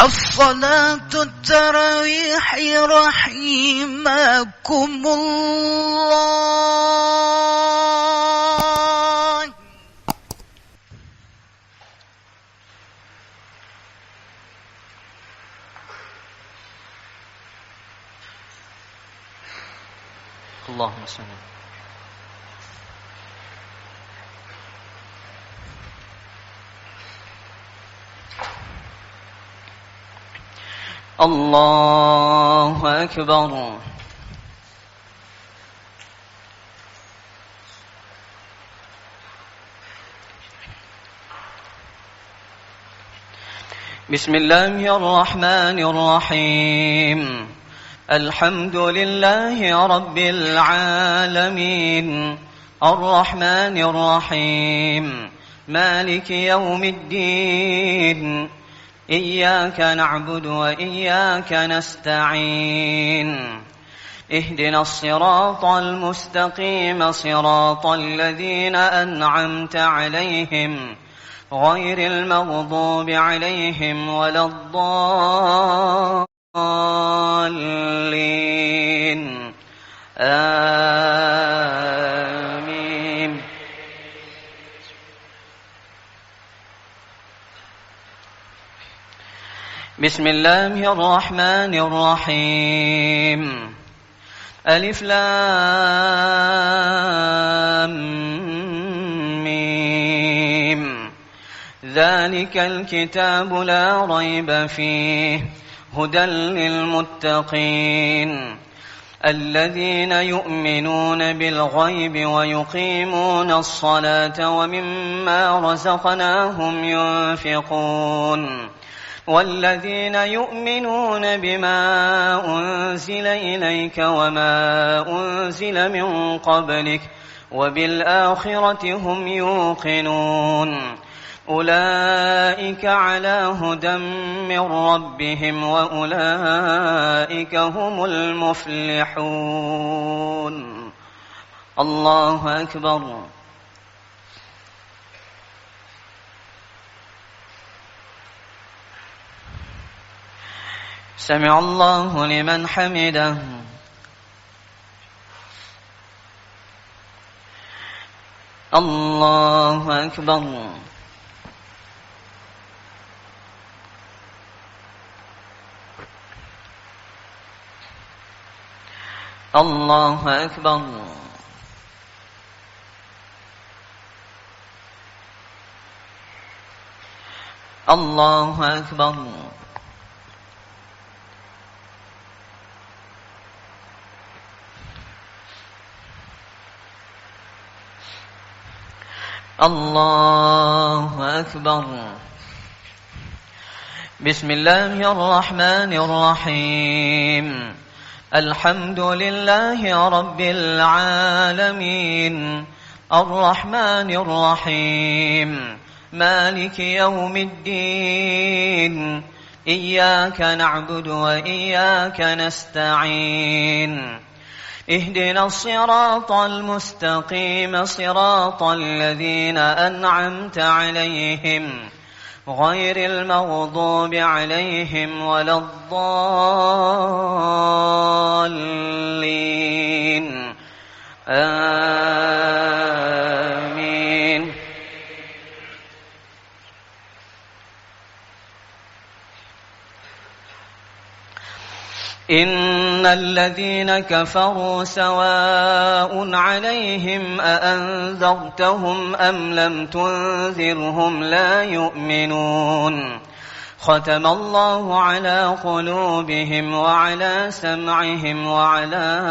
الصلاة التراويح رحمكم الله. اللهم صل. الله أكبر. بسم الله الرحمن الرحيم. الحمد لله رب العالمين الرحمن الرحيم مالك يوم الدين إياك نعبد وإياك نستعين اهدنا الصراط المستقيم صراط الذين أنعمت عليهم غير المغضوب عليهم ولا الضالين آمين. بسم الله الرحمن الرحيم. ألف لام ميم. ذلك الكتاب لا ريب فيه هدى للمتقين الذين يؤمنون بالغيب ويقيمون الصلاة ومما رزقناهم ينفقون والذين يؤمنون بما أنزل إليك وما أنزل من قبلك وبالآخرة هم يوقنون أولئك على هدى من ربهم وأولئك هم المفلحون. الله أكبر. سمع الله لمن حمده. الله أكبر. الله أكبر. الله أكبر. الله أكبر. بسم الله الرحمن الرحيم. الحمد لله رب العالمين الرحمن الرحيم مالك يوم الدين إياك نعبد وإياك نستعين اهدنا الصراط المستقيم صراط الذين أنعمت عليهم غير المغضوب عليهم ولا الضالين آمين. إن الذين كفروا سواء عليهم أأنذرتهم أم لم تنذرهم لا يؤمنون ختم الله على قلوبهم وعلى سمعهم وعلى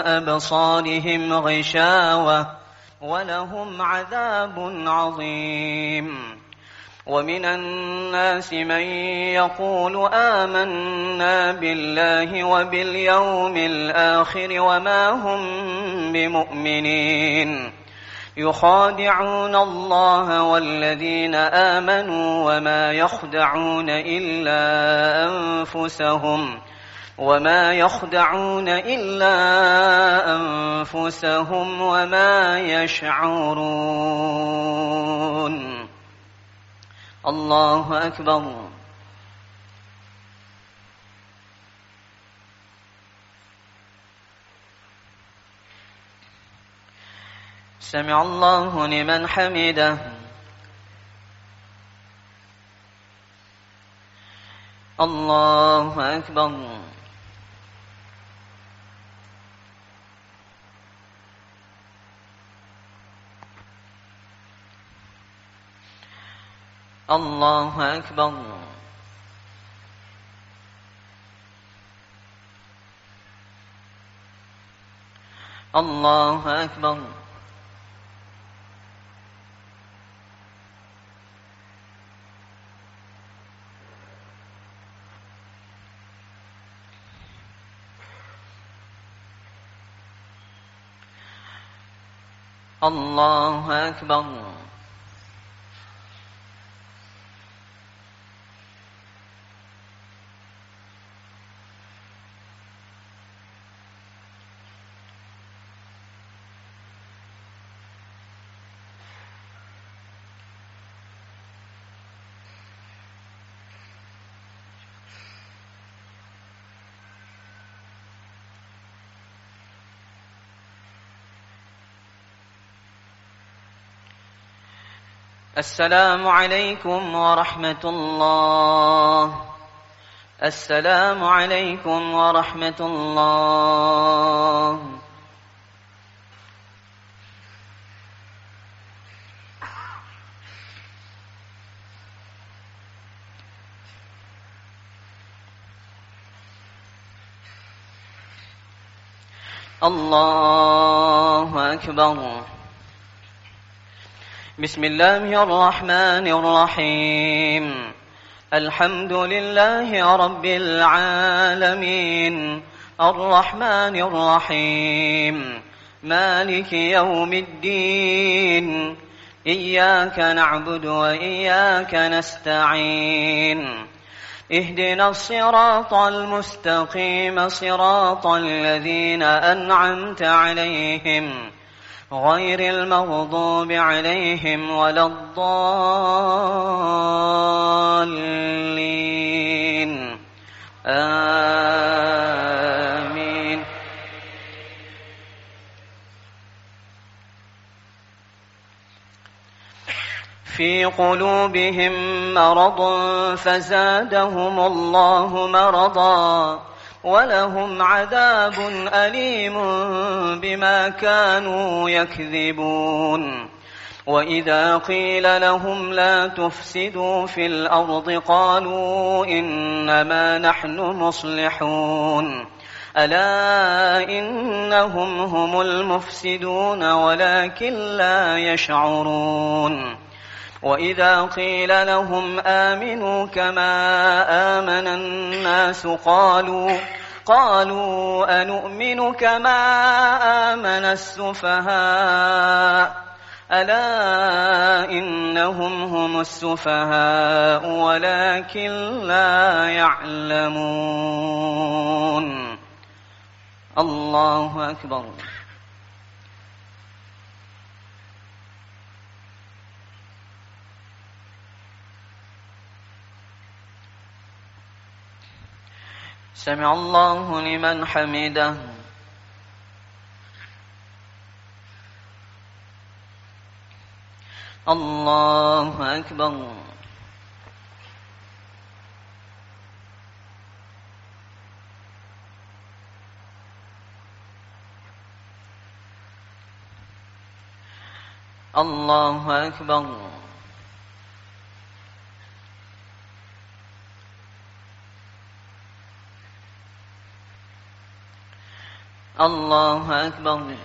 أبصارهم غشاوة ولهم عذاب عظيم. ومن الناس من يقول آمنا بالله وباليوم الآخر وما هم بمؤمنين يخادعون الله والذين آمنوا وما يخدعون إلا أنفسهم وما يشعرون. الله أكبر. سمع الله لمن حمده. الله أكبر. الله أكبر. الله أكبر. الله أكبر. السلام عليكم ورحمة الله. السلام عليكم ورحمة الله. الله أكبر. بسم الله الرحمن الرحيم. الحمد لله رب العالمين، الرحمن الرحيم، مالك يوم الدين، إياك نعبد وإياك نستعين، اهدنا الصراط المستقيم، صراط الذين أنعمت عليهم غير المغضوب عليهم ولا الضالين. آمين. في قلوبهم مرض فزادهم الله مرضا ولهم عذاب أليم بما كانوا يكذبون. وإذا قيل لهم لا تفسدوا في الأرض قالوا إنما نحن مصلحون. ألا إنهم هم المفسدون ولكن لا يشعرون. وإذا قيل لهم آمنوا كما آمن الناس قالوا أنؤمن كما آمن السفهاء. ألا إنهم هم السفهاء ولكن لا يعلمون. الله أكبر. سمع الله لمن حمده. الله أكبر. الله أكبر. الله أكبر.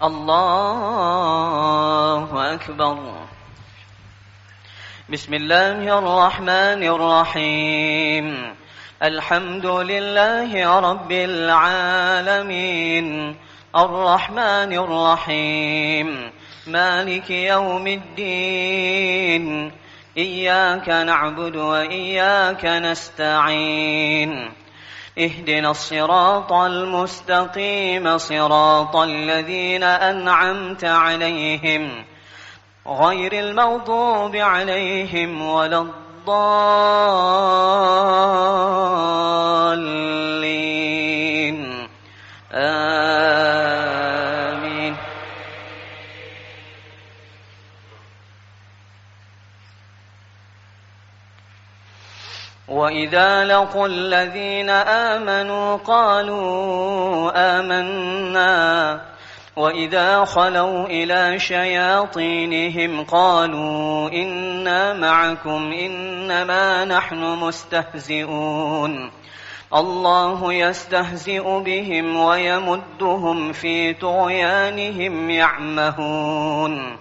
الله أكبر. بسم الله الرحمن الرحيم. الحمد لله رب العالمين، الرحمن الرحيم، مالك يوم الدين، إياك نعبد وإياك نستعين، اهدنا الصراط المستقيم، صراط الذين أنعمت عليهم غير المغضوب عليهم ولا الضالين آمين. وإذا لقوا الذين آمنوا قالوا آمنا وإذا خلوا إلى شياطينهم قالوا إنا معكم إنما نحن مستهزئون الله يستهزئ بهم ويمدهم في طغيانهم يعمهون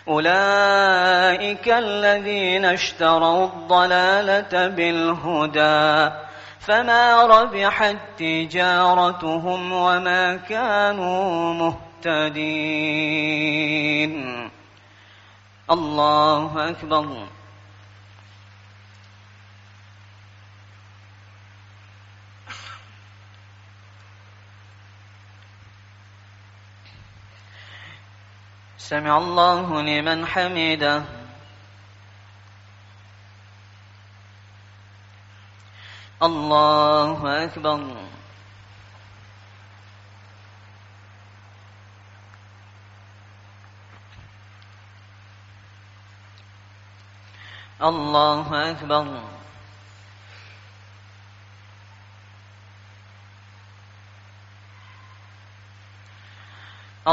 أولئك الذين اشتروا الضلالة بالهدى فما ربحت تجارتهم وما كانوا مهتدين. الله أكبر. سمع الله لمن حمده. الله أكبر. الله أكبر.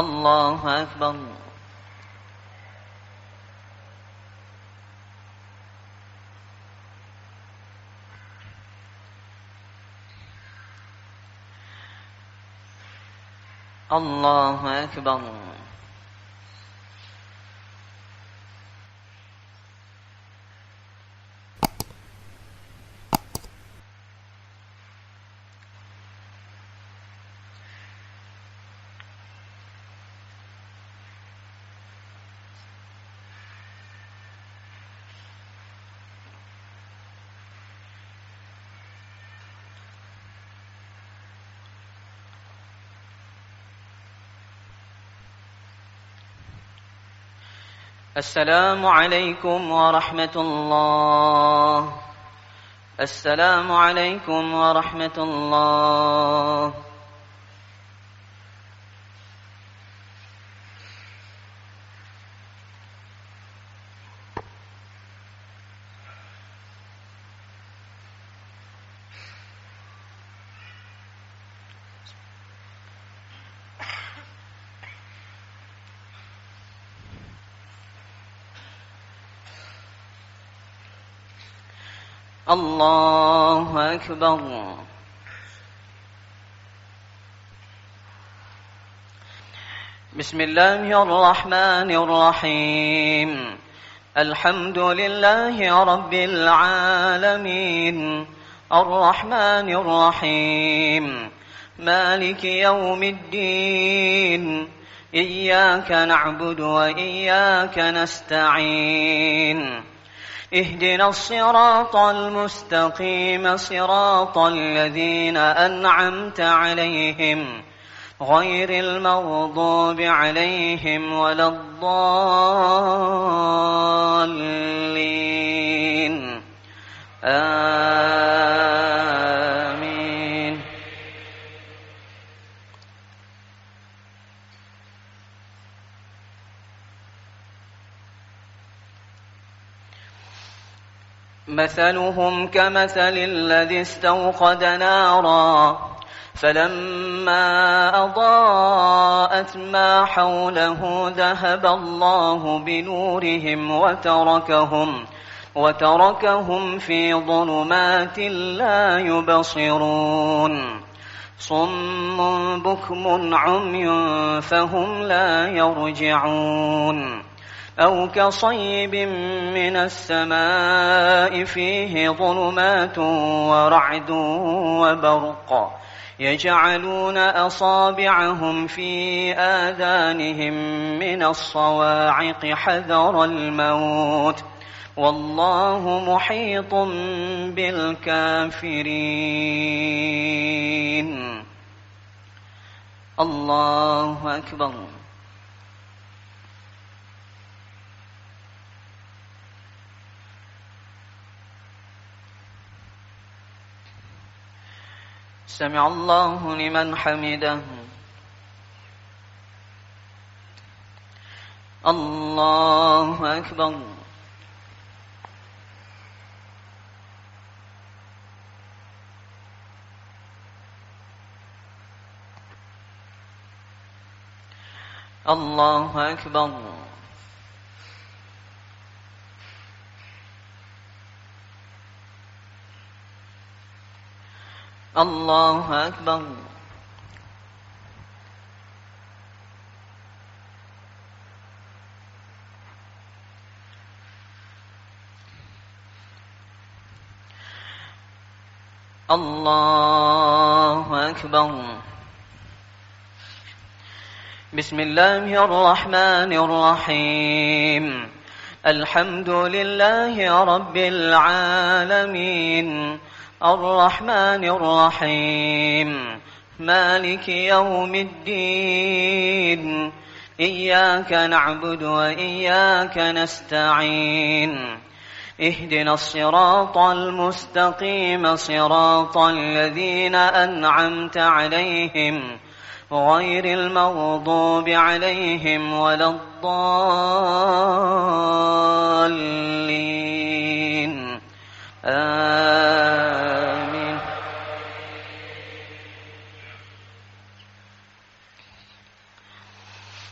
الله أكبر. الله أكبر. السلام عليكم ورحمة الله. السلام عليكم ورحمة الله. الله أكبر. بسم الله الرحمن الرحيم. الحمد لله رب العالمين الرحمن الرحيم مالك يوم الدين إياك نعبد وإياك نستعين اهدنا الصراط المستقيم صراط الذين أنعمت عليهم غير المغضوب عليهم ولا الضالين آمين. مثلهم كمثل الذي استوقد نارا فلما أضاءت ما حوله ذهب الله بنورهم وتركهم في ظلمات لا يبصرون صم بكم عمي فهم لا يرجعون أو كصيب من السماء فيه ظلمات ورعد وبرق يجعلون أصابعهم في آذانهم من الصواعق حذر الموت والله محيط بالكافرين. الله أكبر. سمع الله لمن حمده. الله أكبر. الله أكبر. الله أكبر. الله أكبر. بسم الله الرحمن الرحيم. الحمد لله رب العالمين، الرحمن الرحيم، مالك يوم الدين، إياك نعبد وإياك نستعين، اهدنا الصراط المستقيم، صراط الذين أنعمت عليهم غير المغضوب عليهم ولا الضالين. آمين.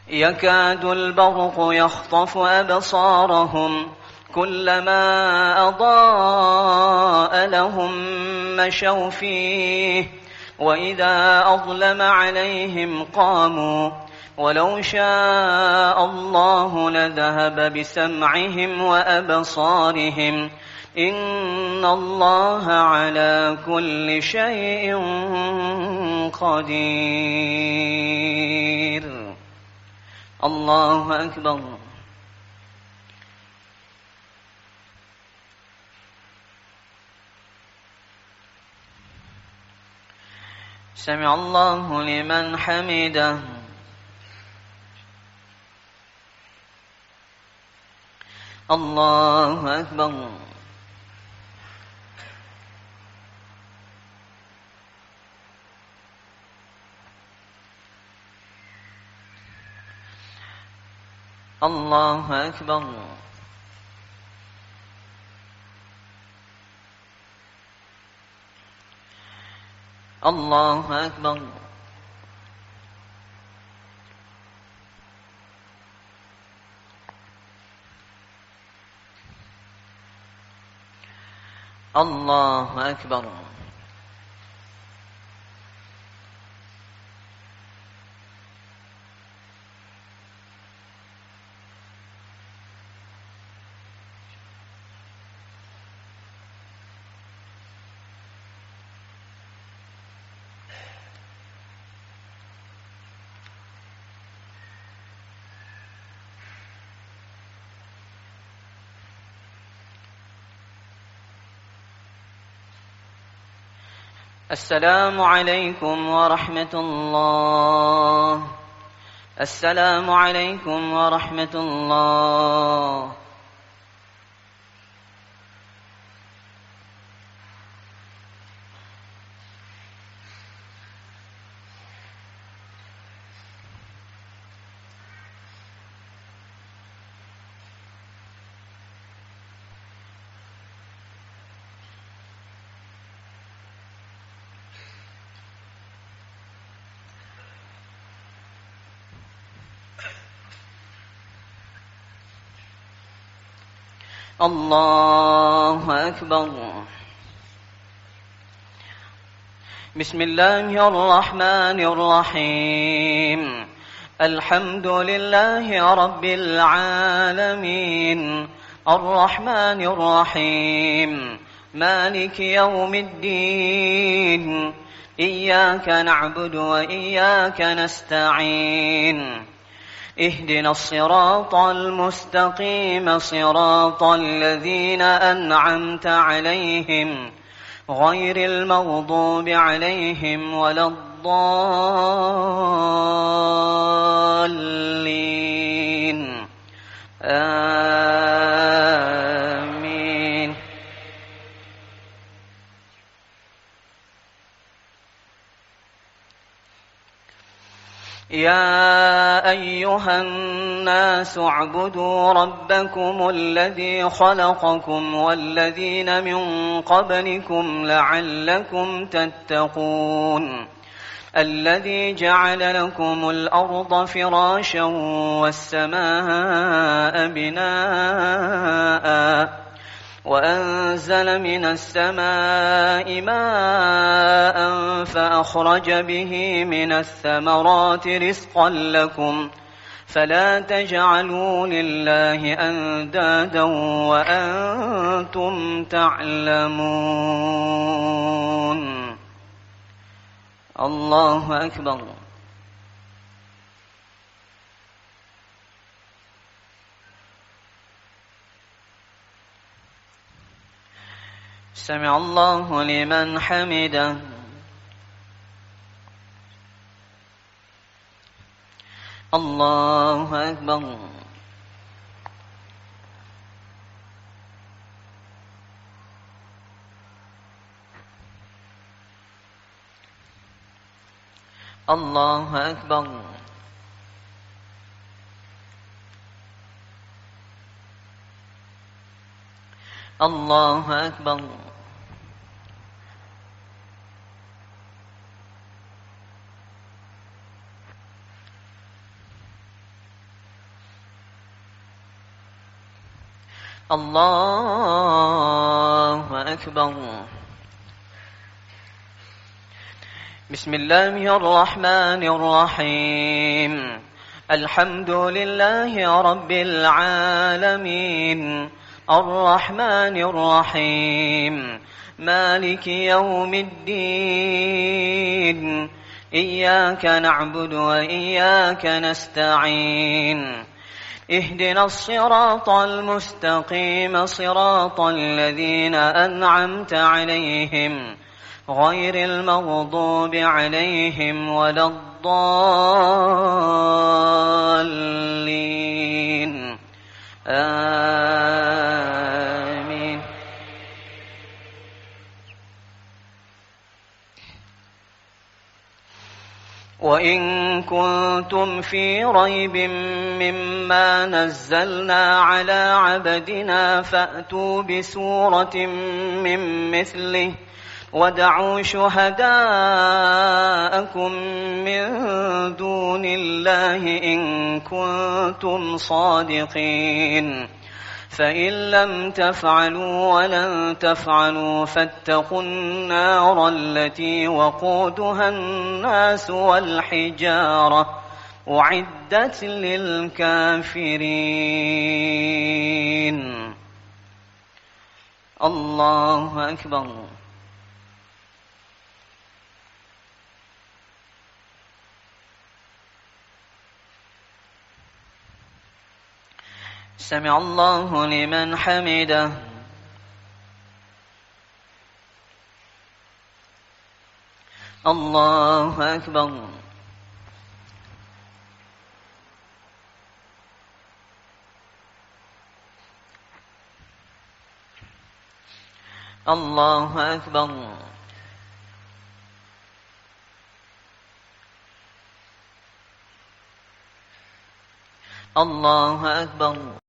يكاد البرق يخطف أبصارهم كلما أضاء لهم مشوا فيه وإذا أظلم عليهم قاموا ولو شاء الله لذهب بسمعهم وأبصارهم إن الله على كل شيء قدير. الله أكبر. سمع الله لمن حمده. الله أكبر. الله أكبر. الله أكبر. الله أكبر. السلام عليكم ورحمة الله. السلام عليكم ورحمة الله. الله أكبر. بسم الله الرحمن الرحيم. الحمد لله رب العالمين، الرحمن الرحيم، مالك يوم الدين، إياك نعبد وإياك نستعين، اهدنا الصراط المستقيم، صراط الذين أنعمت عليهم غير المغضوب عليهم ولا الضالين. آمين. يا أيها الناس اعبدوا ربكم الذي خلقكم والذين من قبلكم لعلكم تتقون الذي جعل لكم الأرض فراشا والسماء بناء وأنزل من السماء ماء فأخرج به من الثمرات رزقا لكم فلا تجعلوا لله أندادا وأنتم تعلمون. الله أكبر. سمع الله لمن حمده. الله أكبر. الله أكبر. الله أكبر. الله أكبر. بسم الله الرحمن الرحيم. الحمد لله رب العالمين الرحمن الرحيم مالك يوم الدين إياك نعبد وإياك نستعين اهدنا الصراط المستقيم صراط الذين أنعمت عليهم غير المغضوب عليهم ولا الضالين آمين. وإن كنتم في ريب مما نزلنا على عبدنا فأتوا بسورة من مثله ودعوا شهداءكم من دون الله إن كنتم صادقين فإن لم تفعلوا ولن تفعلوا فاتقوا النار التي وقودها الناس والحجارة أعدت للكافرين. الله أكبر. سمع الله لمن حمده. الله أكبر. الله أكبر. الله أكبر.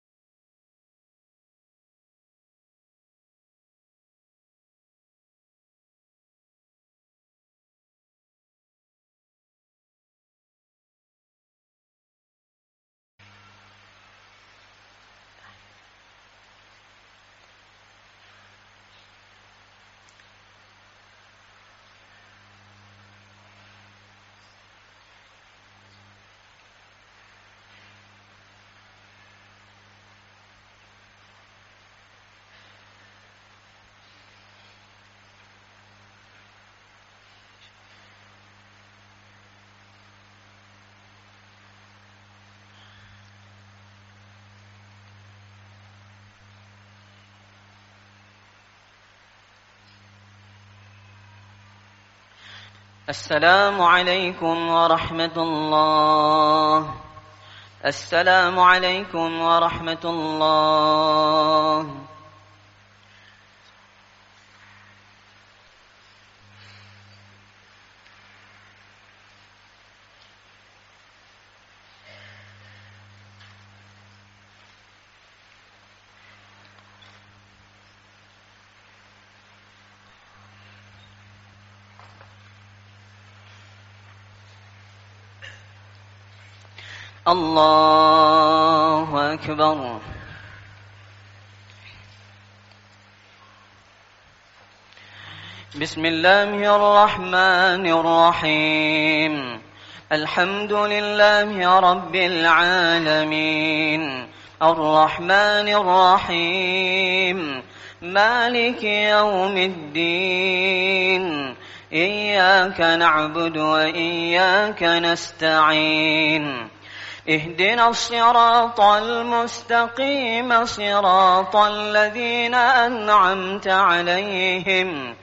السلام عليكم ورحمة الله. السلام عليكم ورحمة الله. الله أكبر. بسم الله الرحمن الرحيم. الحمد لله رب العالمين، الرحمن الرحيم، مالك يوم الدين، إياك نعبد وإياك نستعين، اهدنا الصراط المستقيم، صراط الذين أنعمت عليهم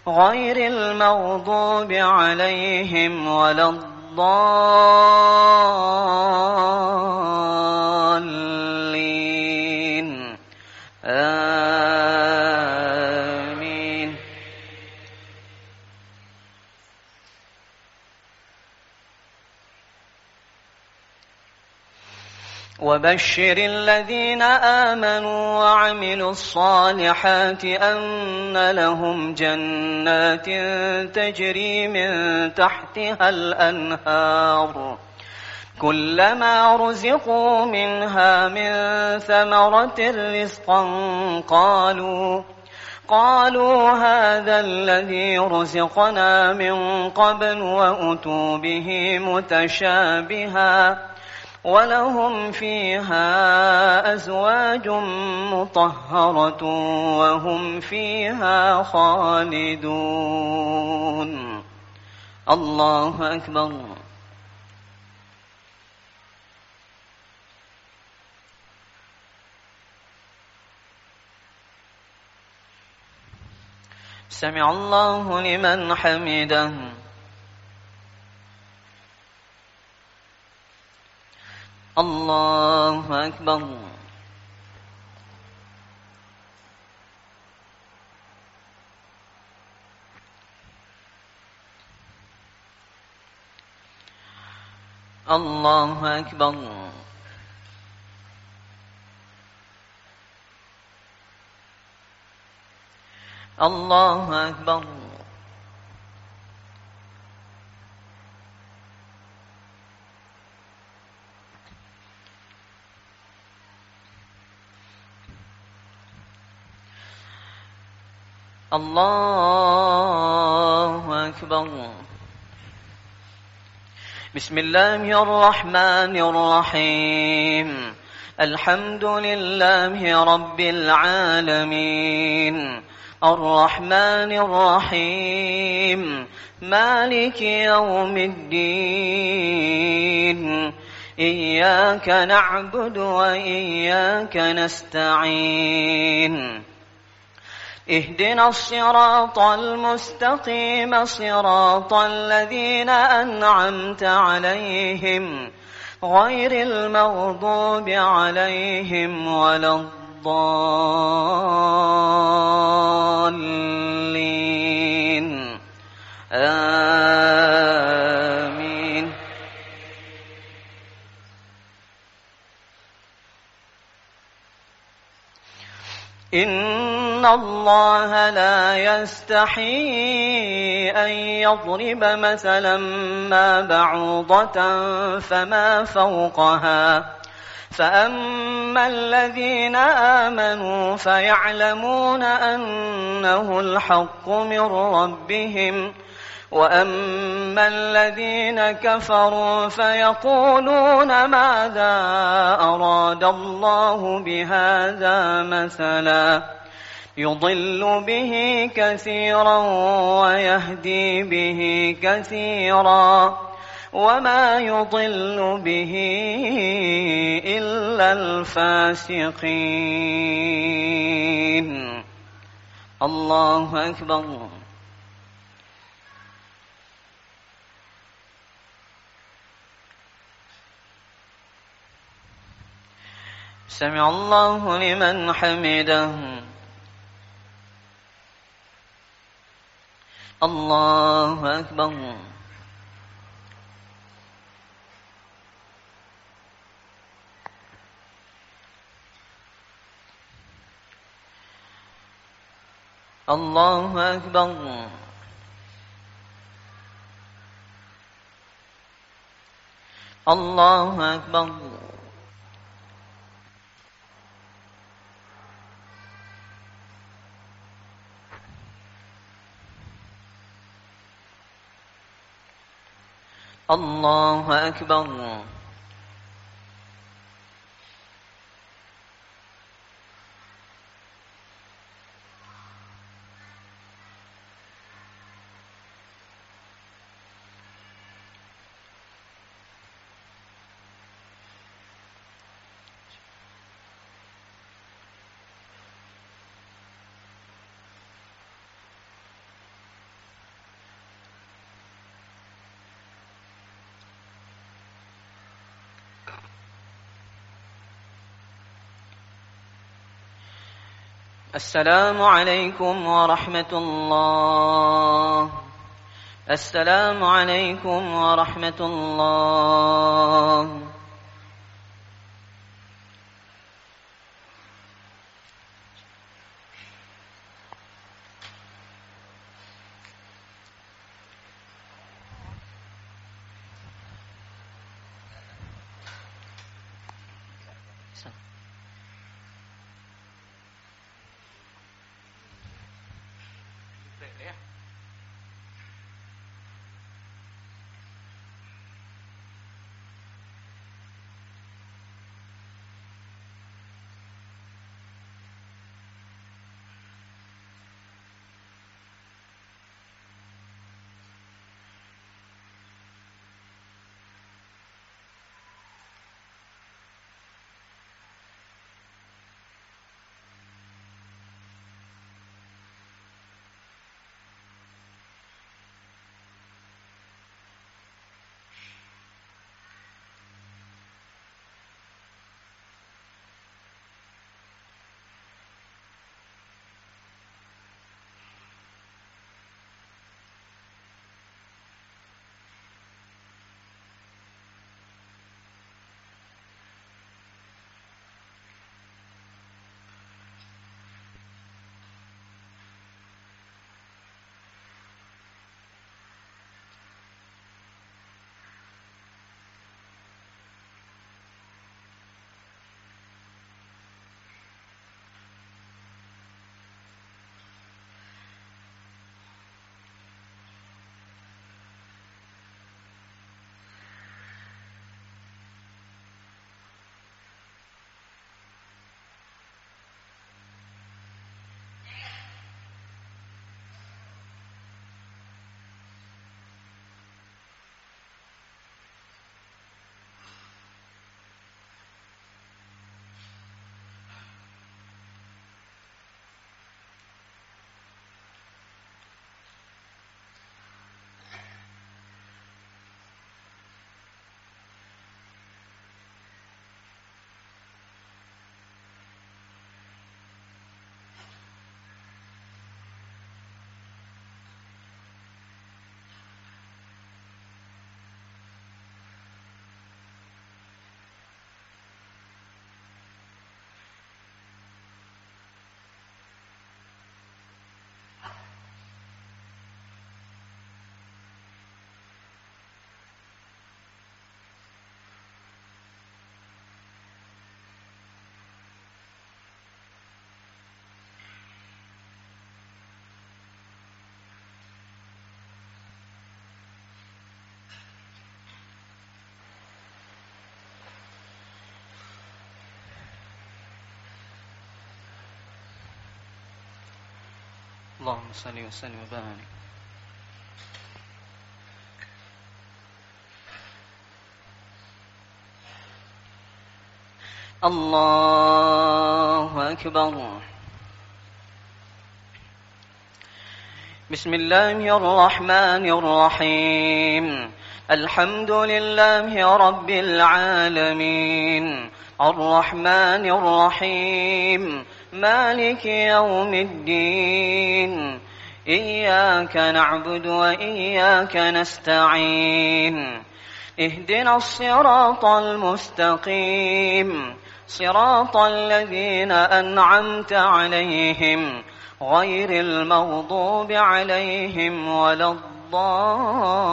غير المغضوب عليهم ولا الضالين، آمين. وبشر الذين آمنوا وعملوا الصالحات أن لهم جنات تجري من تحتها الأنهار، كلما رزقوا منها من ثمرة رزقا قالوا هذا الذي رزقنا من قبل وأتوا به متشابها، ولهم فيها أزواج مطهرة وهم فيها خالدون. الله أكبر. سمع الله لمن حمده. الله أكبر. الله أكبر. الله أكبر. الله أكبر. بسم الله الرحمن الرحيم. الحمد لله رب العالمين، الرحمن الرحيم، مالك يوم الدين، إياك نعبد وإياك نستعين، اهدنا الصراط المستقيم، صراط الذين أنعمت عليهم غير المغضوب عليهم ولا الضالين، آمين. إن الله لا يستحيي أن يضرب مثلا ما بعوضة فما فوقها، فأما الذين آمنوا فيعلمون أنه الحق من ربهم، وأما الذين كفروا فيقولون ماذا أراد الله بهذا مثلا، يضل به كثيرا ويهدي به كثيرا، وما يضل به إلا الفاسقين. الله أكبر. سمع الله لمن حمده. الله أكبر. الله أكبر. الله أكبر. الله أكبر. السلام عليكم ورحمة الله. السلام عليكم ورحمة الله. اللهم صل وسلم وبارك. الله أكبر. بسم الله الرحمن الرحيم. الحمد لله رب العالمين الرحمن الرحيم مالك يوم الدين. إياك نعبد وإياك نستعين. اهدنا الصراط المستقيم صراط الذين أنعمت عليهم غير المغضوب عليهم ولا الضالين.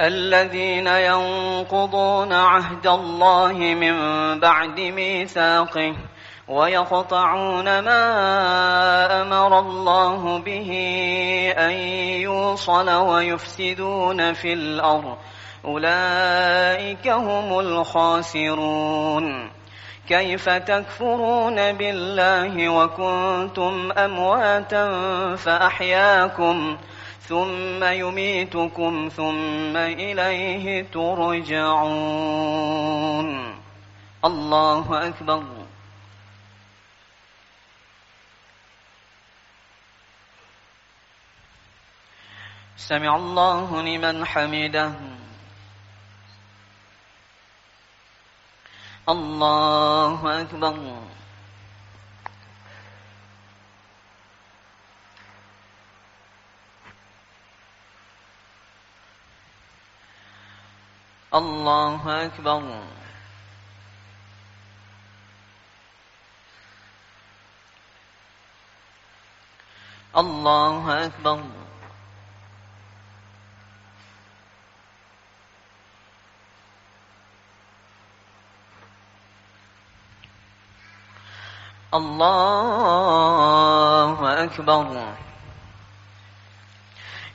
الذين ينقضون عهد الله من بعد ميثاقه ويقطعون ما أمر الله به أن يوصل ويفسدون في الأرض أولئك هم الخاسرون. كيف تكفرون بالله وكنتم أمواتا فأحياكم ثم يميتكم ثم إليه ترجعون. الله أكبر. سمع الله لمن حمده. الله أكبر. الله أكبر. الله أكبر. الله أكبر.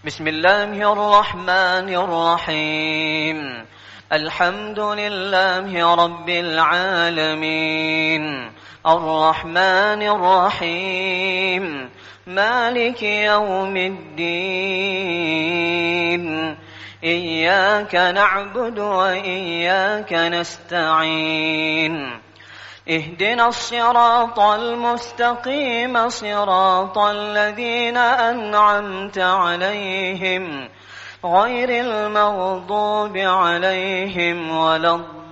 بسم الله الرحمن الرحيم. الحمد لله رب العالمين الرحمن الرحيم مالك يوم الدين إياك نعبد وإياك نستعين اهدنا الصراط المستقيم صراط الذين أنعمت عليهم غير المغضوب عليهم ولا الضالين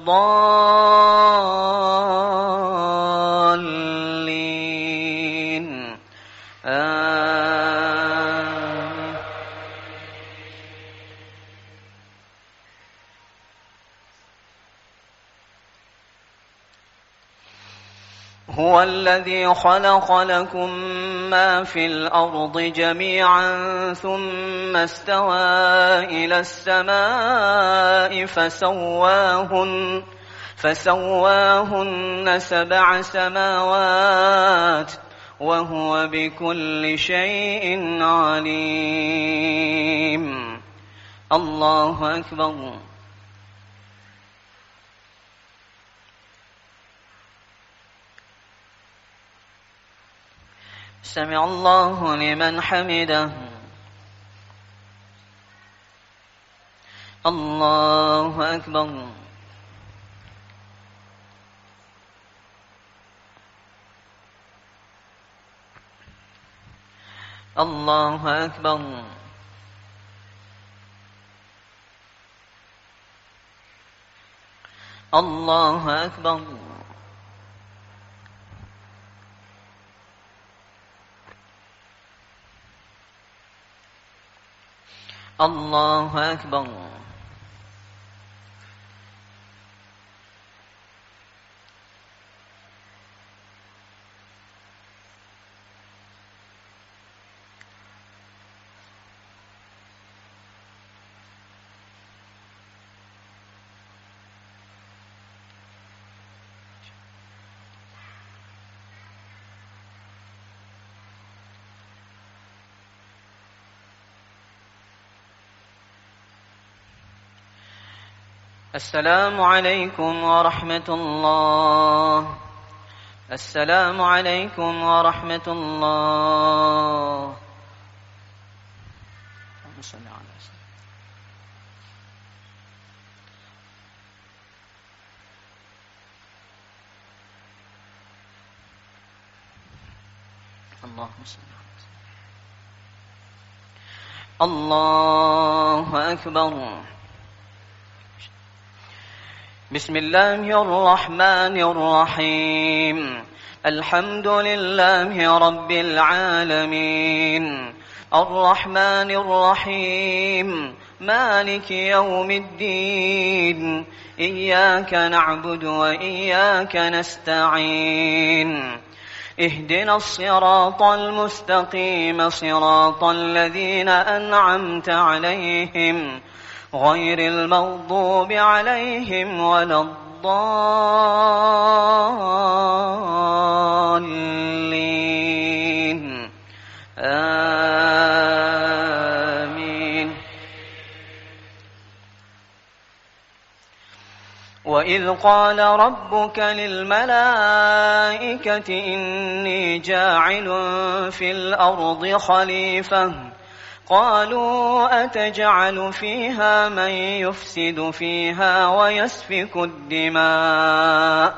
هو الذي خلق لكم ما في الأرض جميعا ثم استوى إلى السماء فسواهن 7 سماوات وهو بكل شيء عليم. الله أكبر. سمع الله لمن حمده. الله أكبر. الله أكبر. الله أكبر. الله أكبر. السلام عليكم ورحمة الله. السلام عليكم ورحمة الله. اللهم صل على سيدنا. الله أكبر. بسم الله الرحمن الرحيم. الحمد لله رب العالمين الرحمن الرحيم مالك يوم الدين إياك نعبد وإياك نستعين اهدنا الصراط المستقيم صراط الذين أنعمت عليهم غير المغضوب عليهم ولا الضالين آمين. وإذ قال ربك للملائكة إني جاعل في الأرض خليفة قالوا أتجعل فيها من يفسد فيها ويسفك الدماء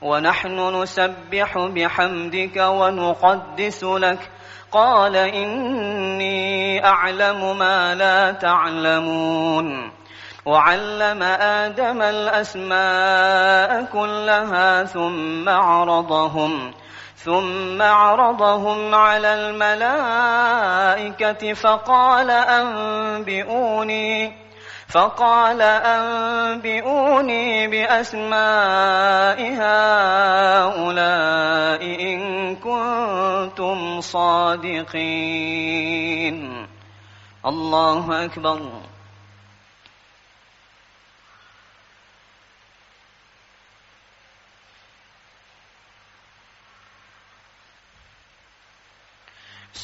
ونحن نسبح بحمدك ونقدس لك قال إني أعلم ما لا تعلمون. وعلم آدم الأسماء كلها ثم عرضهم على الملائكة فقال أنبئوني بأسماء هؤلاء إن كنتم صادقين. الله أكبر.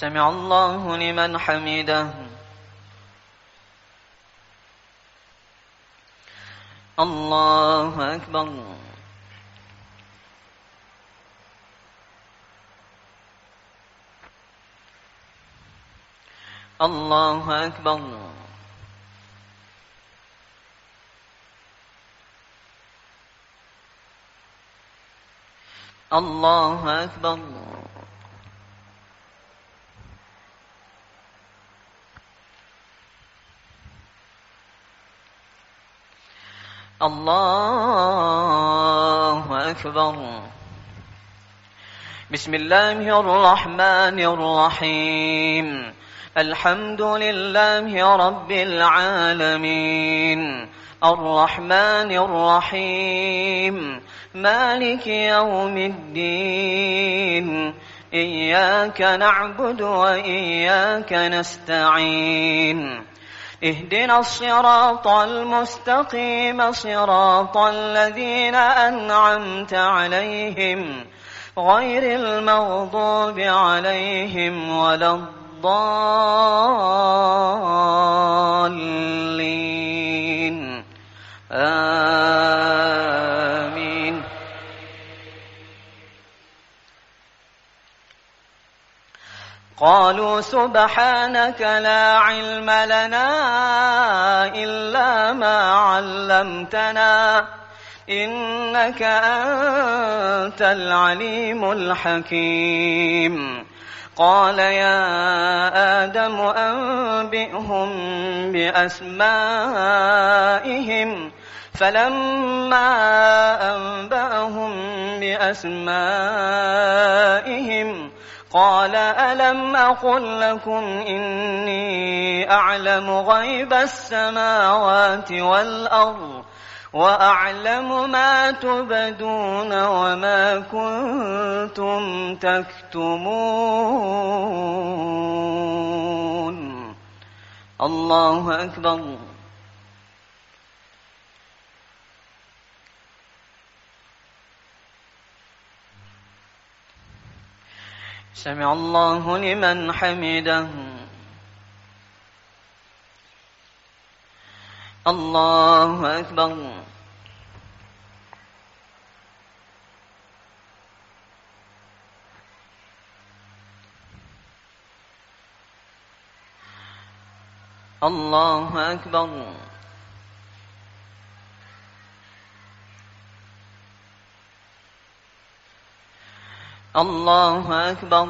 سمع الله لمن حمده. الله أكبر. الله أكبر. الله أكبر. الله أكبر. بسم الله الرحمن الرحيم. الحمد لله رب العالمين الرحمن الرحيم مالك يوم الدين إياك نعبد وإياك نستعين اهدنا الصراط المستقيم صراط الذين أنعمت عليهم غير المغضوب عليهم ولا الضالين آمين. قالوا سبحانك لا علم لنا إلا ما علمتنا إنك أنت العليم الحكيم. قال يا آدم أنبئهم بأسمائهم فلما أنبأهم بأسمائهم قال ألم أقل لكم إني أعلم غيب السماوات والأرض وأعلم ما تبدون وما كنتم تكتمون. الله أكبر. سمع الله لمن حمده. الله أكبر. الله أكبر. الله أكبر.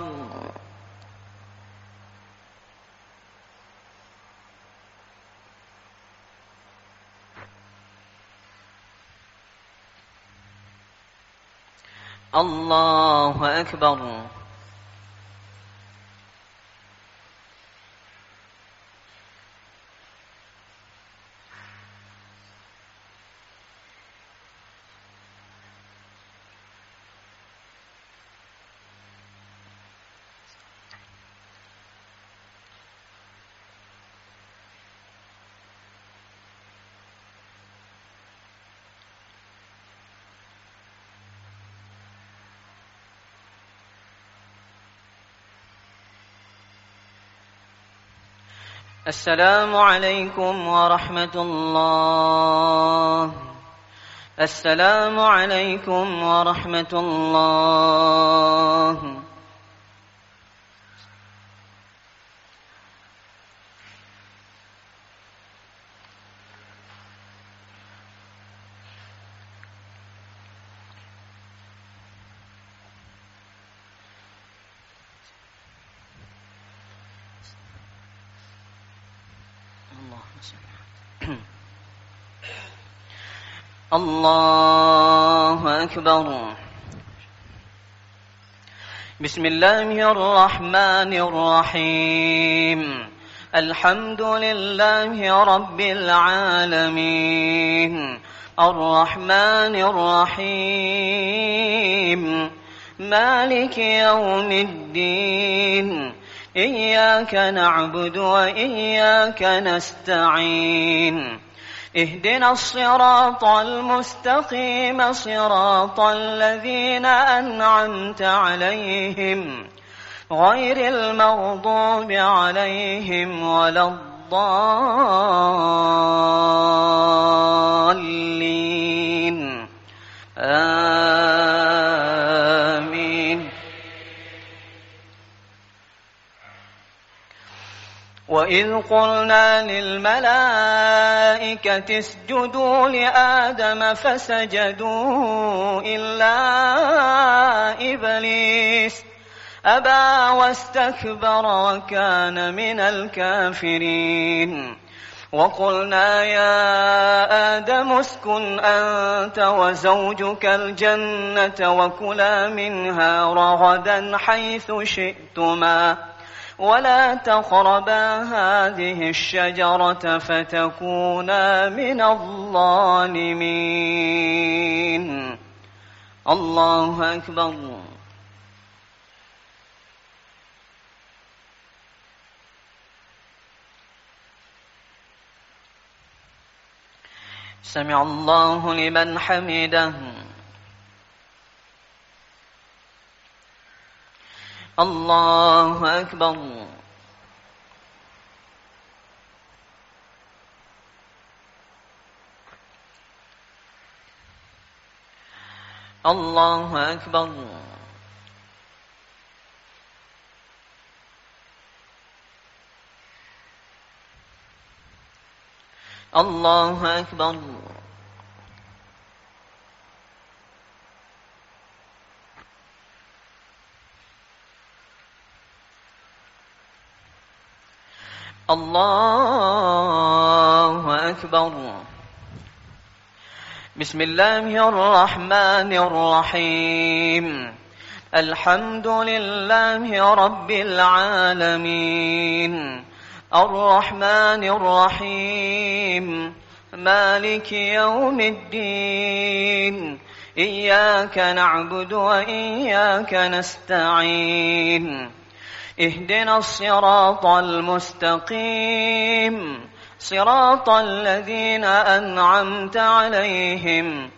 الله أكبر. السلام عليكم ورحمة الله. السلام عليكم ورحمة الله. الله أكبر. بسم الله الرحمن الرحيم. الحمد لله رب العالمين، الرحمن الرحيم، مالك يوم الدين، إياك نعبد وإياك نستعين، اهدنا الصراط المستقيم، صراط الذين أنعمت عليهم غير المغضوب عليهم ولا الضالين، آمين. وإذ قلنا للملائكة اسجدوا لآدم فسجدوا إلا إبليس أبى واستكبر وكان من الكافرين. وقلنا يا آدم اسكن أنت وزوجك الجنة وكلا منها رغدا حيث شئتما ولا تقربا هذه الشجرة فتكونا من الظالمين. الله أكبر. سمع الله لمن حمده. الله أكبر. الله أكبر. الله أكبر. الله أكبر. بسم الله الرحمن الرحيم. الحمد لله رب العالمين، الرحمن الرحيم، مالك يوم الدين، إياك نعبد وإياك نستعين، اهدنا الصراط المستقيم، صراط الذين أنعمت عليهم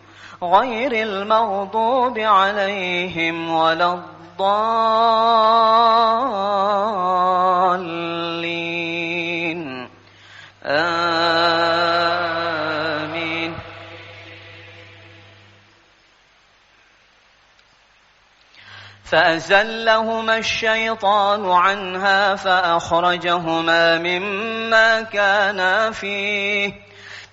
غير المغضوب عليهم ولا الضالين، آمين. فأزلهما الشيطان عنها فأخرجهما مما كانا فيه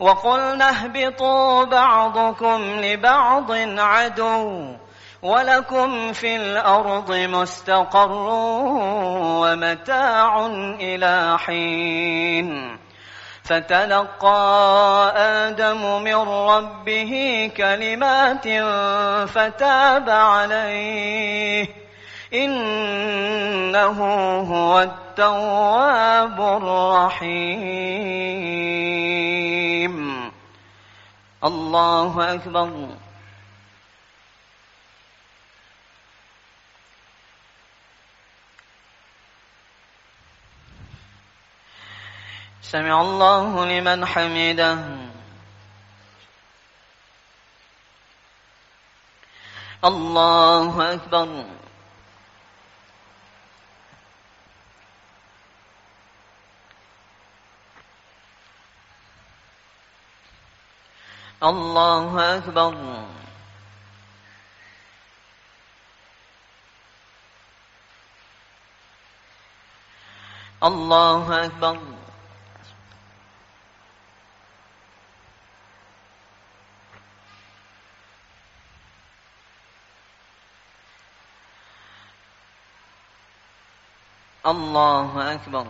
وقلنا اهبطوا بعضكم لبعض عدو ولكم في الأرض مستقر ومتاع إلى حين. فتلقى آدم من ربه كلمات فتاب عليه إنه هو التواب الرحيم. الله أكبر. سمع الله لمن حمده. الله أكبر. الله أكبر. الله أكبر. الله أكبر.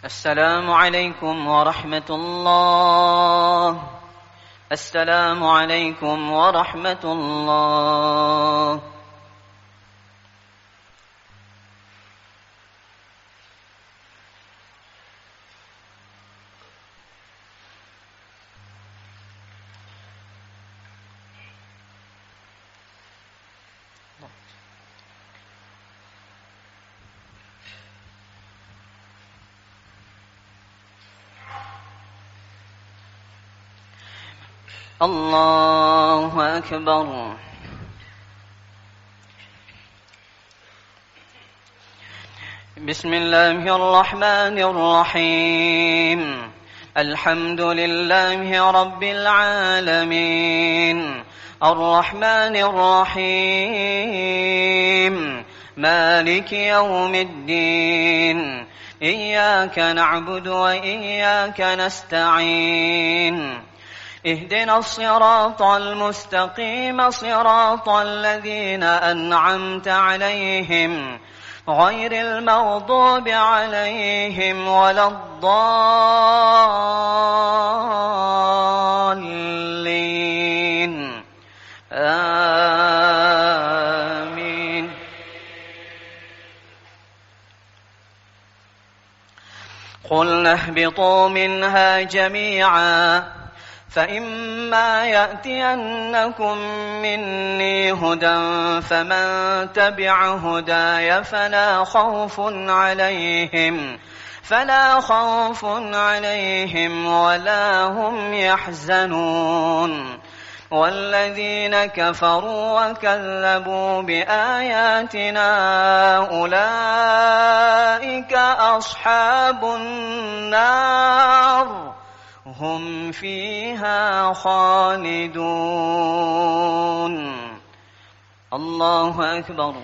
السلام عليكم ورحمة الله. السلام عليكم ورحمة الله. الله أكبر. بسم الله الرحمن الرحيم. الحمد لله رب العالمين، الرحمن الرحيم، مالك يوم الدين، إياك نعبد وإياك نستعين، اهدنا الصراط المستقيم، صراط الذين أنعمت عليهم غير المغضوب عليهم ولا الضالين. آمين. قلنا اهبطوا منها جميعا، فإما يأتينكم مني هدى فمن تبع هداي فلا خوف عليهم ولا هم يحزنون. والذين كفروا وكذبوا بآياتنا أولئك أصحاب النار، هم فيها خالدون. الله أكبر.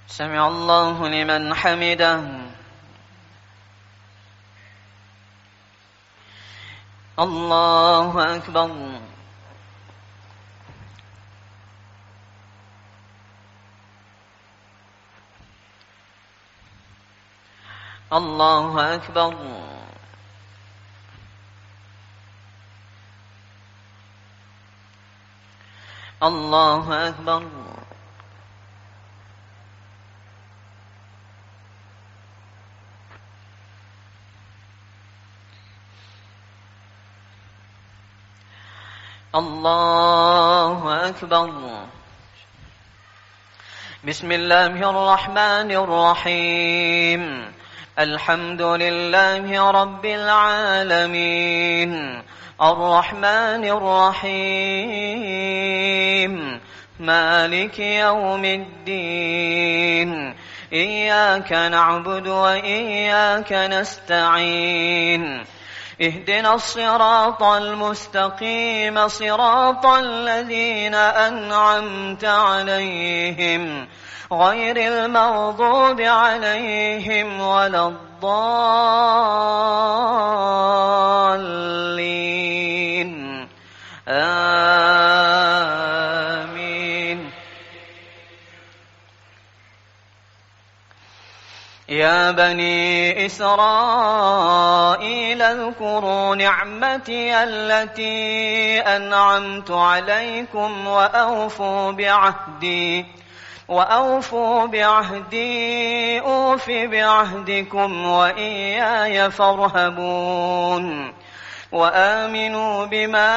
سمع الله لمن حمده. الله أكبر. الله أكبر. الله أكبر. الله أكبر. بسم الله الرحمن الرحيم. الحمد لله رب العالمين، الرحمن الرحيم، مالك يوم الدين، إياك نعبد وإياك نستعين، اهدنا الصراط المستقيم، صراط الذين أنعمت عليهم غير المغضوب عليهم ولا الضالين. آمين. يا بني إسرائيل اذكروا نعمتي التي أنعمت عليكم وأوفوا بعهدي أوف بعهدكم وإياي فارهبون وآمنوا بما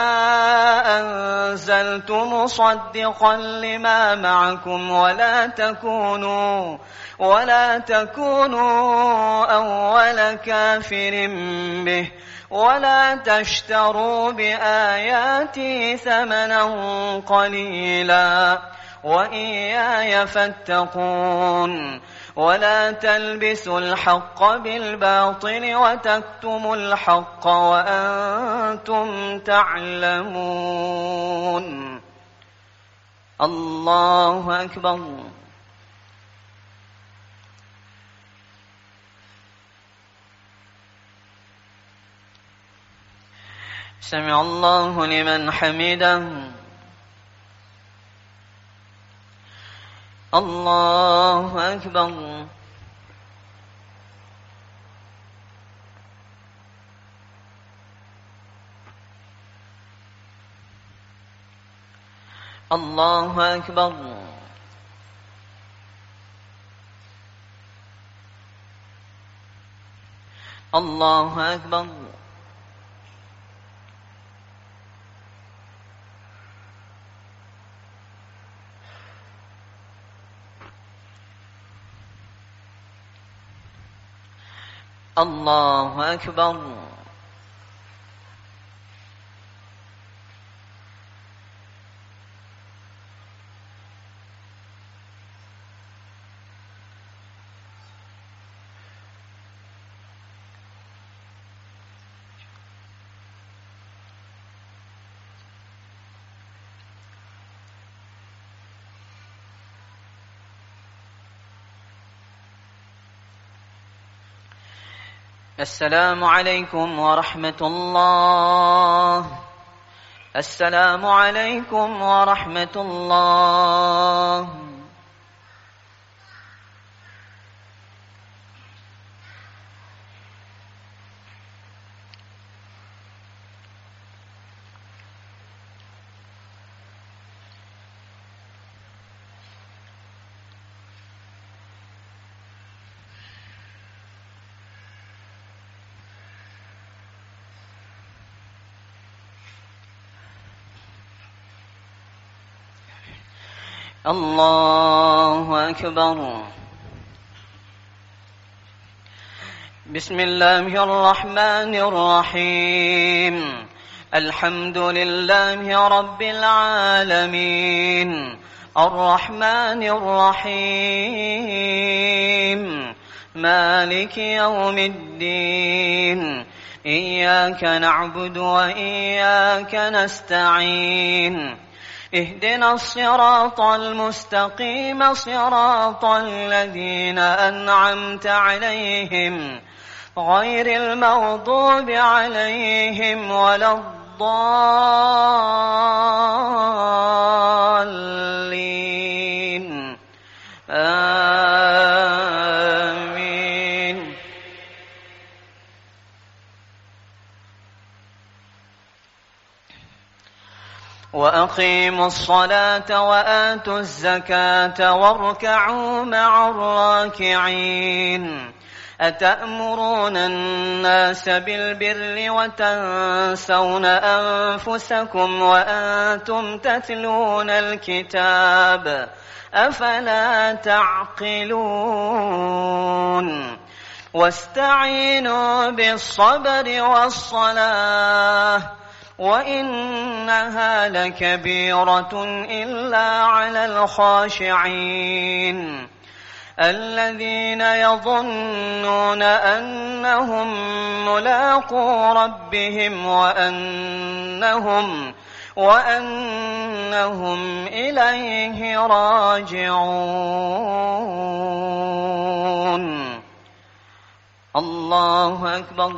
أنزلت مصدقا لما معكم ولا تكونوا أول كافر به ولا تشتروا بآياتي ثمنا قليلا وإياي فاتقون ولا تلبسوا الحق بالباطل وتكتموا الحق وأنتم تعلمون. الله أكبر. سمع الله لمن حمده. الله أكبر. الله أكبر. الله أكبر. الله أكبر. السلام عليكم ورحمة الله. السلام عليكم ورحمة الله. الله أكبر. بسم الله الرحمن الرحيم. الحمد لله رب العالمين الرحمن الرحيم مالك يوم الدين إياك نعبد وإياك نستعين اهدنا الصراط المستقيم صراط الذين أنعمت عليهم غير المغضوب عليهم ولا الضالين. آمين. وأقيموا الصلاة وآتوا الزكاة واركعوا مع الراكعين. أتأمرون الناس بالبر وتنسون أنفسكم وأنتم تتلون الكتاب أفلا تعقلون. واستعينوا بالصبر والصلاة وإنها لكبيرة إلا على الخاشعين الذين يظنون أنهم ملاقو ربهم وأنهم إليه راجعون. الله أكبر.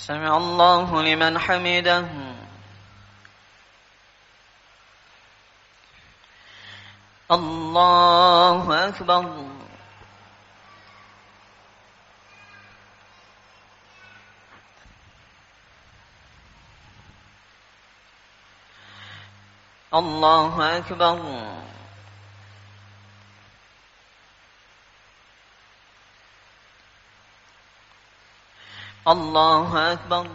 سمع الله لمن حمده. الله أكبر. الله أكبر. الله أكبر.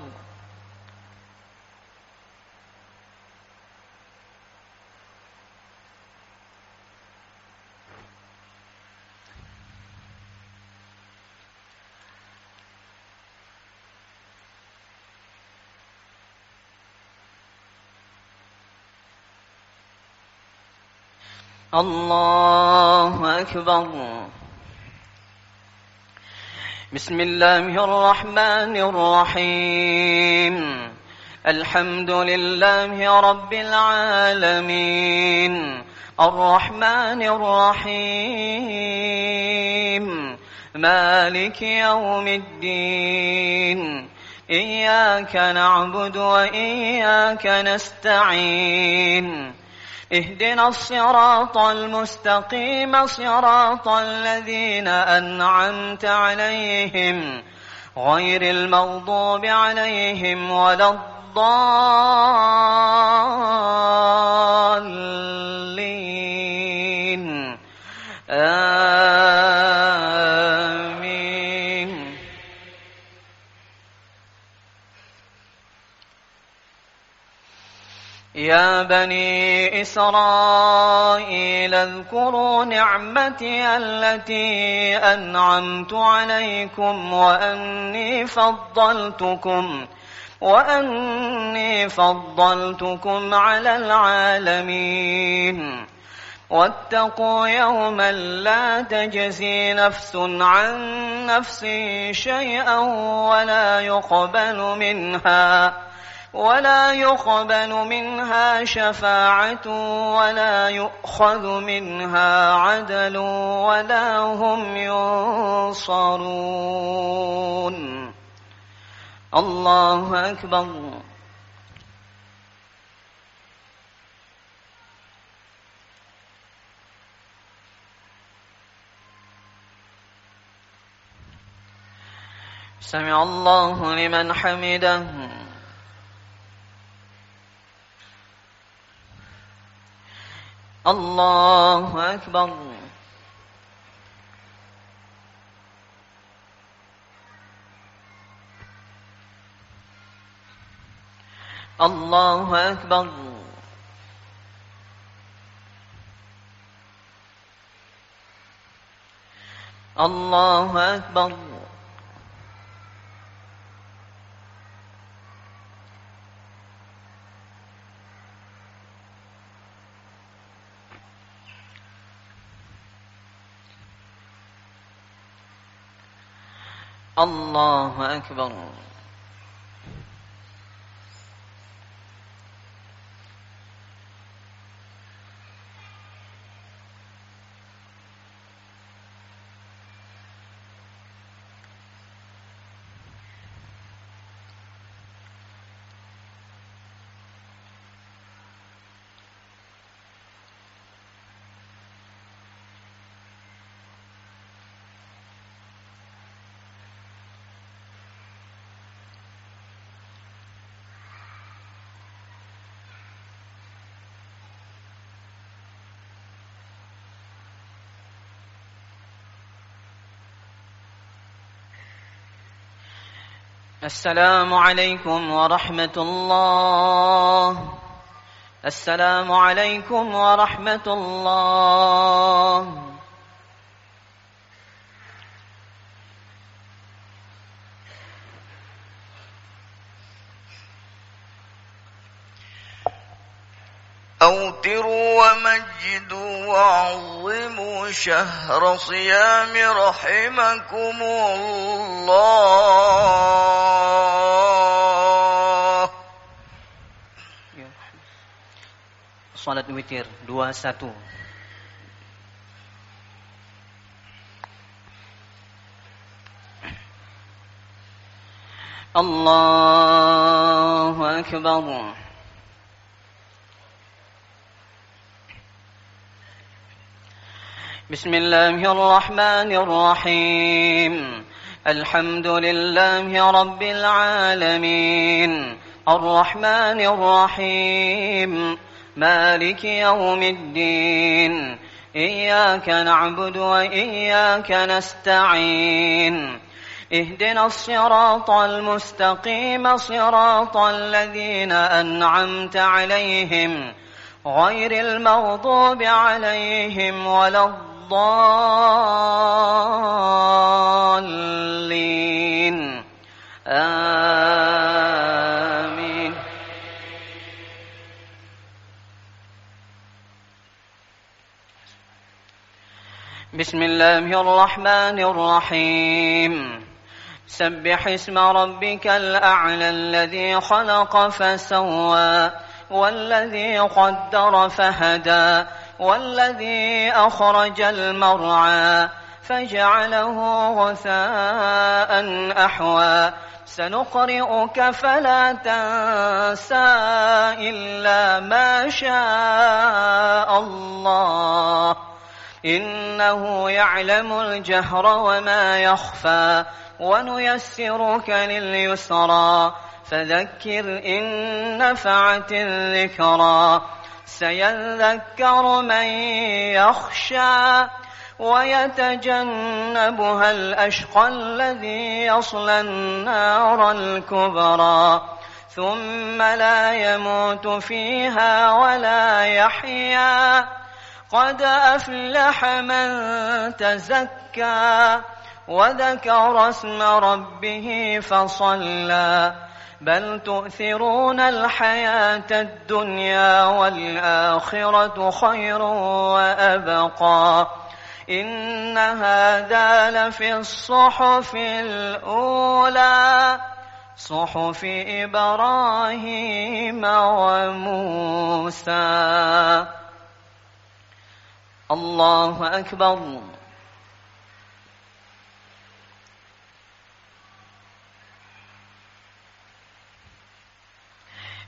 الله أكبر. بسم الله الرحمن الرحيم. الحمد لله رب العالمين الرحمن الرحيم مالك يوم الدين إياك نعبد وإياك نستعين اهدنا الصراط المستقيم صراط الذين أنعمت عليهم غير المغضوب عليهم ولا الضالين آمين. يا بني إسرائيل اذكروا نعمتي التي أنعمت عليكم وأني فضلتكم على العالمين. واتقوا يوما لا تجزي نفس عن نفس شيئا ولا يقبل منها شفاعة ولا يؤخذ منها عدل ولا هم ينصرون. الله أكبر. سمع الله لمن حمده. الله أكبر. الله أكبر. الله أكبر. الله أكبر. السلام عليكم ورحمة الله. السلام عليكم ورحمة الله. أوتروا ومجدوا وعظموا شهر صيام رحمكم الله. Salat witir 21. الله أكبر. بسم الله الرحمن الرحيم. الحمد لله رب العالمين، الرحمن الرحيم، مالك يوم الدين، إياك نعبد وإياك نستعين، اهدنا الصراط المستقيم، صراط الذين أنعمت عليهم غير المغضوب عليهم ولا الضالين، آمين. بسم الله الرحمن الرحيم. سبح اسم ربك الأعلى الذي خلق فسوى والذي قدر فهدى والذي أخرج المرعى فجعله غثاء أحوى سنقرئك فلا تنسى إلا ما شاء الله إنه يعلم الجهر وما يخفى ونيسرك لليسرى فذكر إن نفعت الذكرى سيذكر من يخشى ويتجنبها الأشقى الذي يصلى النار الكبرى ثم لا يموت فيها ولا يحيا قد أفلح من تزكى وذكر اسم ربه فصلى بل تؤثرون الحياة الدنيا والآخرة خير وأبقى إن هذا لفي الصحف الأولى صحف إبراهيم وموسى. الله أكبر.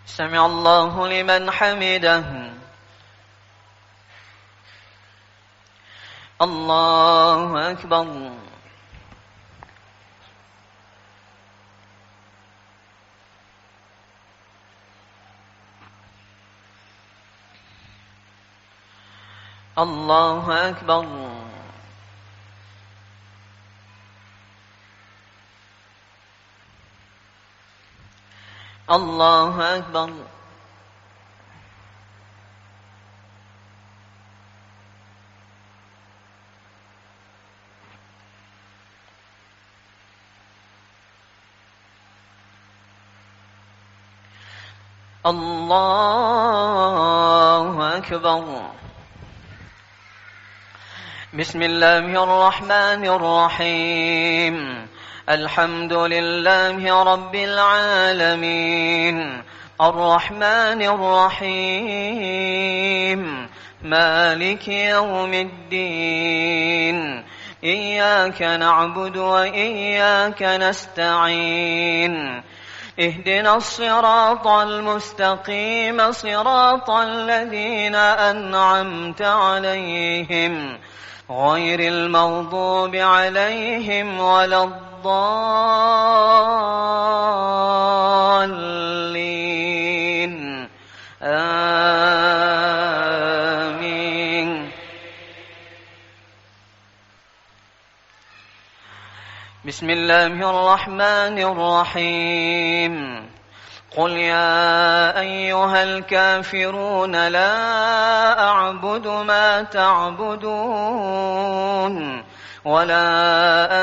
سمع الله لمن حمده. الله أكبر. الله أكبر. الله أكبر. الله أكبر. بسم الله الرحمن الرحيم. الحمد لله رب العالمين الرحمن الرحيم مالك يوم الدين إياك نعبد وإياك نستعين اهدنا الصراط المستقيم صراط الذين أنعمت عليهم غير المغضوب عليهم ولا الضالين، آمين. بسم الله الرحمن الرحيم. قل يا أيها الكافرون لا أعبد ما تعبدون ولا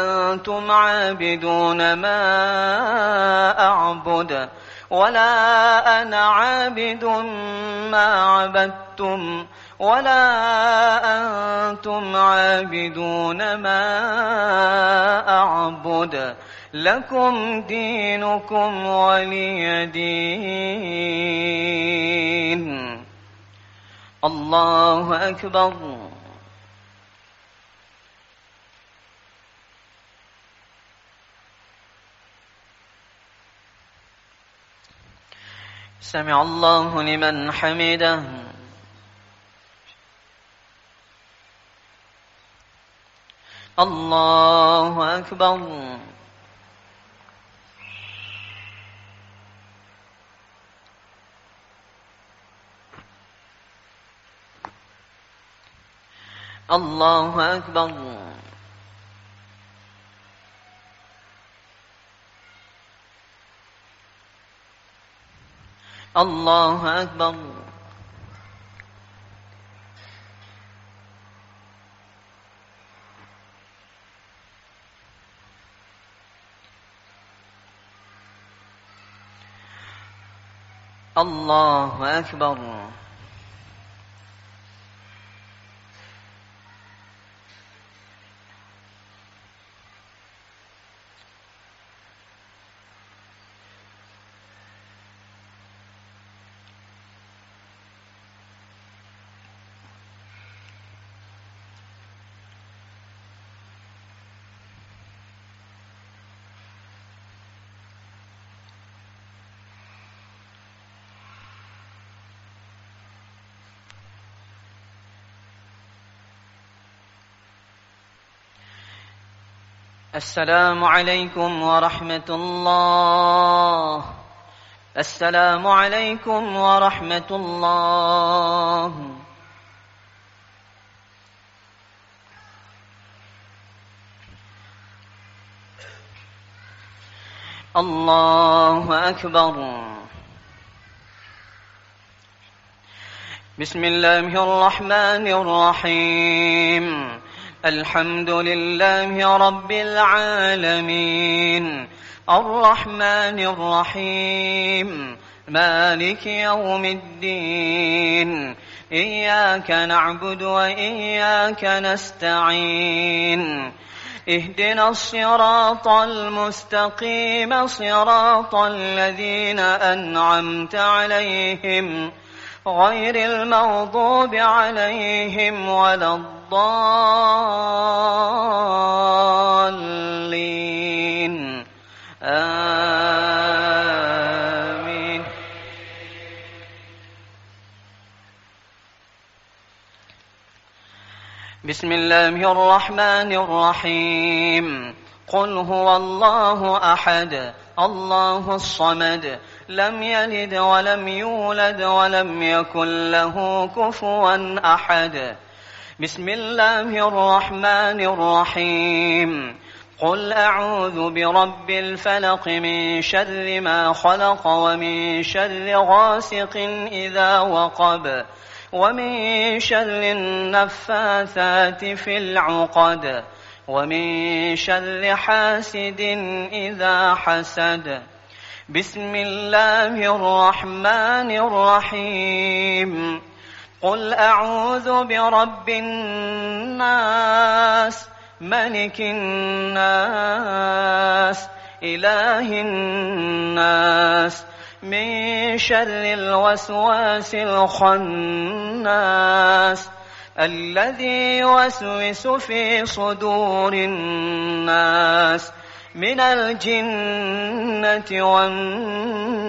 أنتم عابدون ما أعبد ولا أنا عابد ما عبدتم ولا أنتم عابدون ما أعبد لكم دينكم ولي دين. الله أكبر. سمع الله لمن حمده. الله أكبر. الله أكبر. الله أكبر. الله أكبر. السلام عليكم ورحمة الله. السلام عليكم ورحمة الله. الله أكبر. بسم الله الرحمن الرحيم. الحمد لله رب العالمين، الرحمن الرحيم، مالك يوم الدين، إياك نعبد وإياك نستعين، اهدنا الصراط المستقيم، صراط الذين أنعمت عليهم غير المغضوب عليهم ولا الضالين. آمين. بسم الله الرحمن الرحيم. قل هو الله أحد، الله الصمد، لم يلد ولم يولد ولم يكن له كفوا أحد. بسم الله الرحمن الرحيم. قل أعوذ برب الفلق من شر ما خلق ومن شر غاسق إذا وقب ومن شر النفاثات في العقد ومن شر حاسد إذا حسد. بسم الله الرحمن الرحيم. قل أعوذ برب الناس، ملك الناس، إله الناس، من شر الوسواس الخناس الذي يوسوس في صدور الناس من الجنة والناس.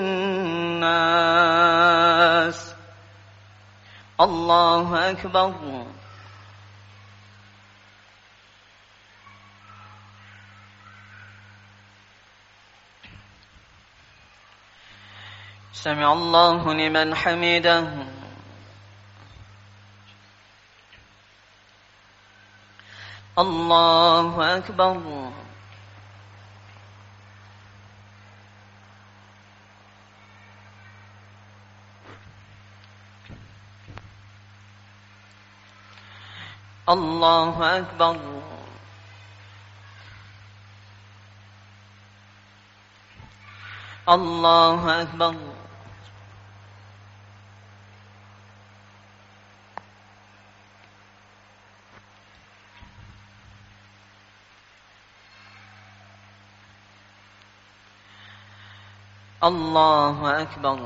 الله أكبر. سمع الله لمن حمده. الله أكبر. الله أكبر. الله أكبر. الله أكبر.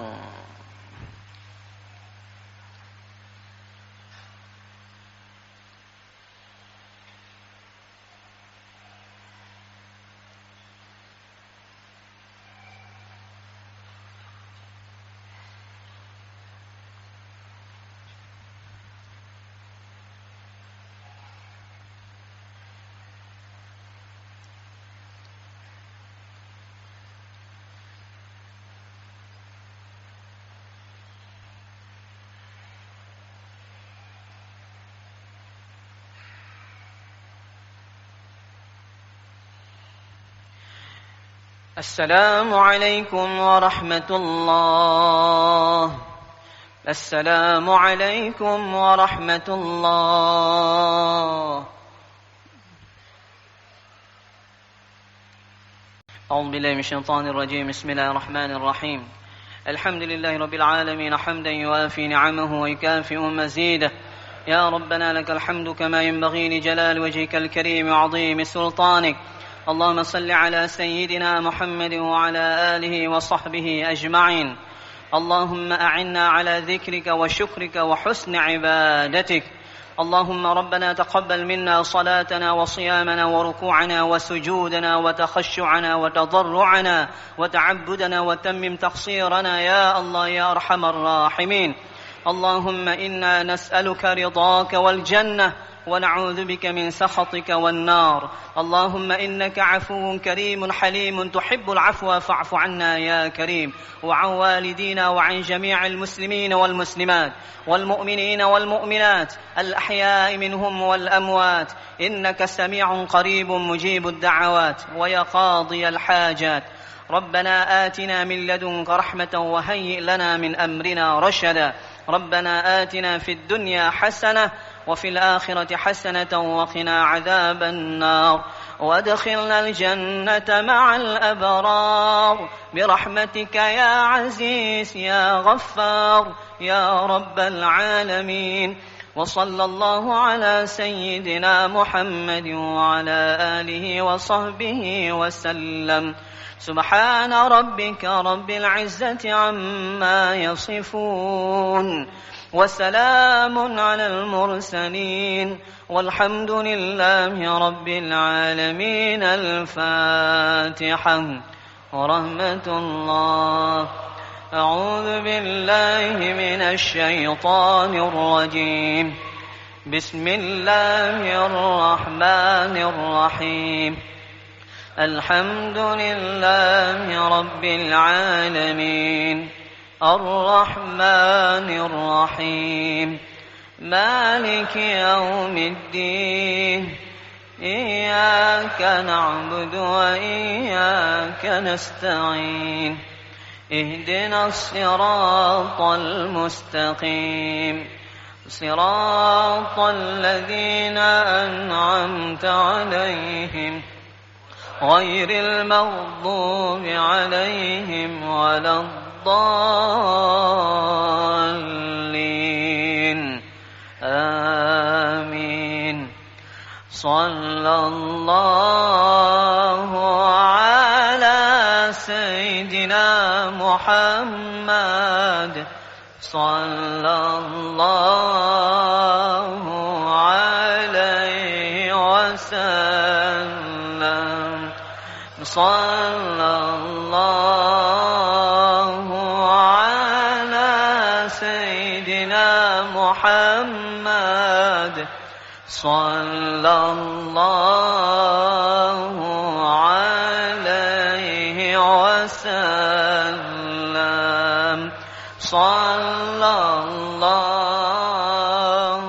السلام عليكم ورحمة الله. السلام عليكم ورحمة الله. أعوذ بالله من الشيطان الرجيم. بسم الله الرحمن الرحيم. الحمد لله رب العالمين حمدا يوافي نعمه ويكافئ مزيده. يا ربنا لك الحمد كما ينبغي لجلال وجهك الكريم وعظيم سلطانك. اللهم صل على سيدنا محمد وعلى آله وصحبه أجمعين. اللهم أعنا على ذكرك وشكرك وحسن عبادتك. اللهم ربنا تقبل منا صلاتنا وصيامنا وركوعنا وسجودنا وتخشعنا وتضرعنا وتعبدنا وتمم تقصيرنا يا الله يا أرحم الراحمين. اللهم إنا نسألك رضاك والجنة ونعوذ بك من سخطك والنار. اللهم إنك عفو كريم حليم تحب العفو فاعف عنا يا كريم. وعن والدينا وعن جميع المسلمين والمسلمات والمؤمنين والمؤمنات الأحياء منهم والأموات إنك سميع قريب مجيب الدعوات ويا قاضي الحاجات. ربنا آتنا من لدنك رحمة وهيئ لنا من أمرنا رشدا. ربنا آتنا في الدنيا حسنة وفي الآخرة حسنة وقنا عذاب النار وادخلنا الجنة مع الأبرار برحمتك يا عزيز يا غفار يا رب العالمين. وصلى الله على سيدنا محمد وعلى آله وصحبه وسلم. سبحان ربك رب العزة عما يصفون وسلام على المرسلين والحمد لله رب العالمين. الفاتحة. ورحمة الله. أعوذ بالله من الشيطان الرجيم. بسم الله الرحمن الرحيم. الحمد لله رب العالمين الرحمن الرحيم مالك يوم الدين. إياك نعبد وإياك نستعين. اهدنا الصراط المستقيم صراط الذين أنعمت عليهم غير المغضوب عليهم ولا الضالين. آمين. صلى الله على سيدنا محمد. صلى الله عليه وسلم. صلى الله على سيدنا محمد. صلى الله عليه وسلم. صلى الله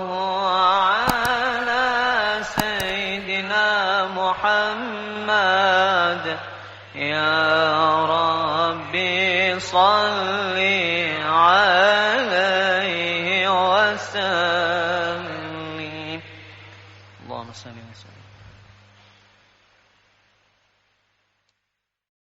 على سيدنا محمد. يا ربي صل عليه وسلم. اللهم صل وسلم.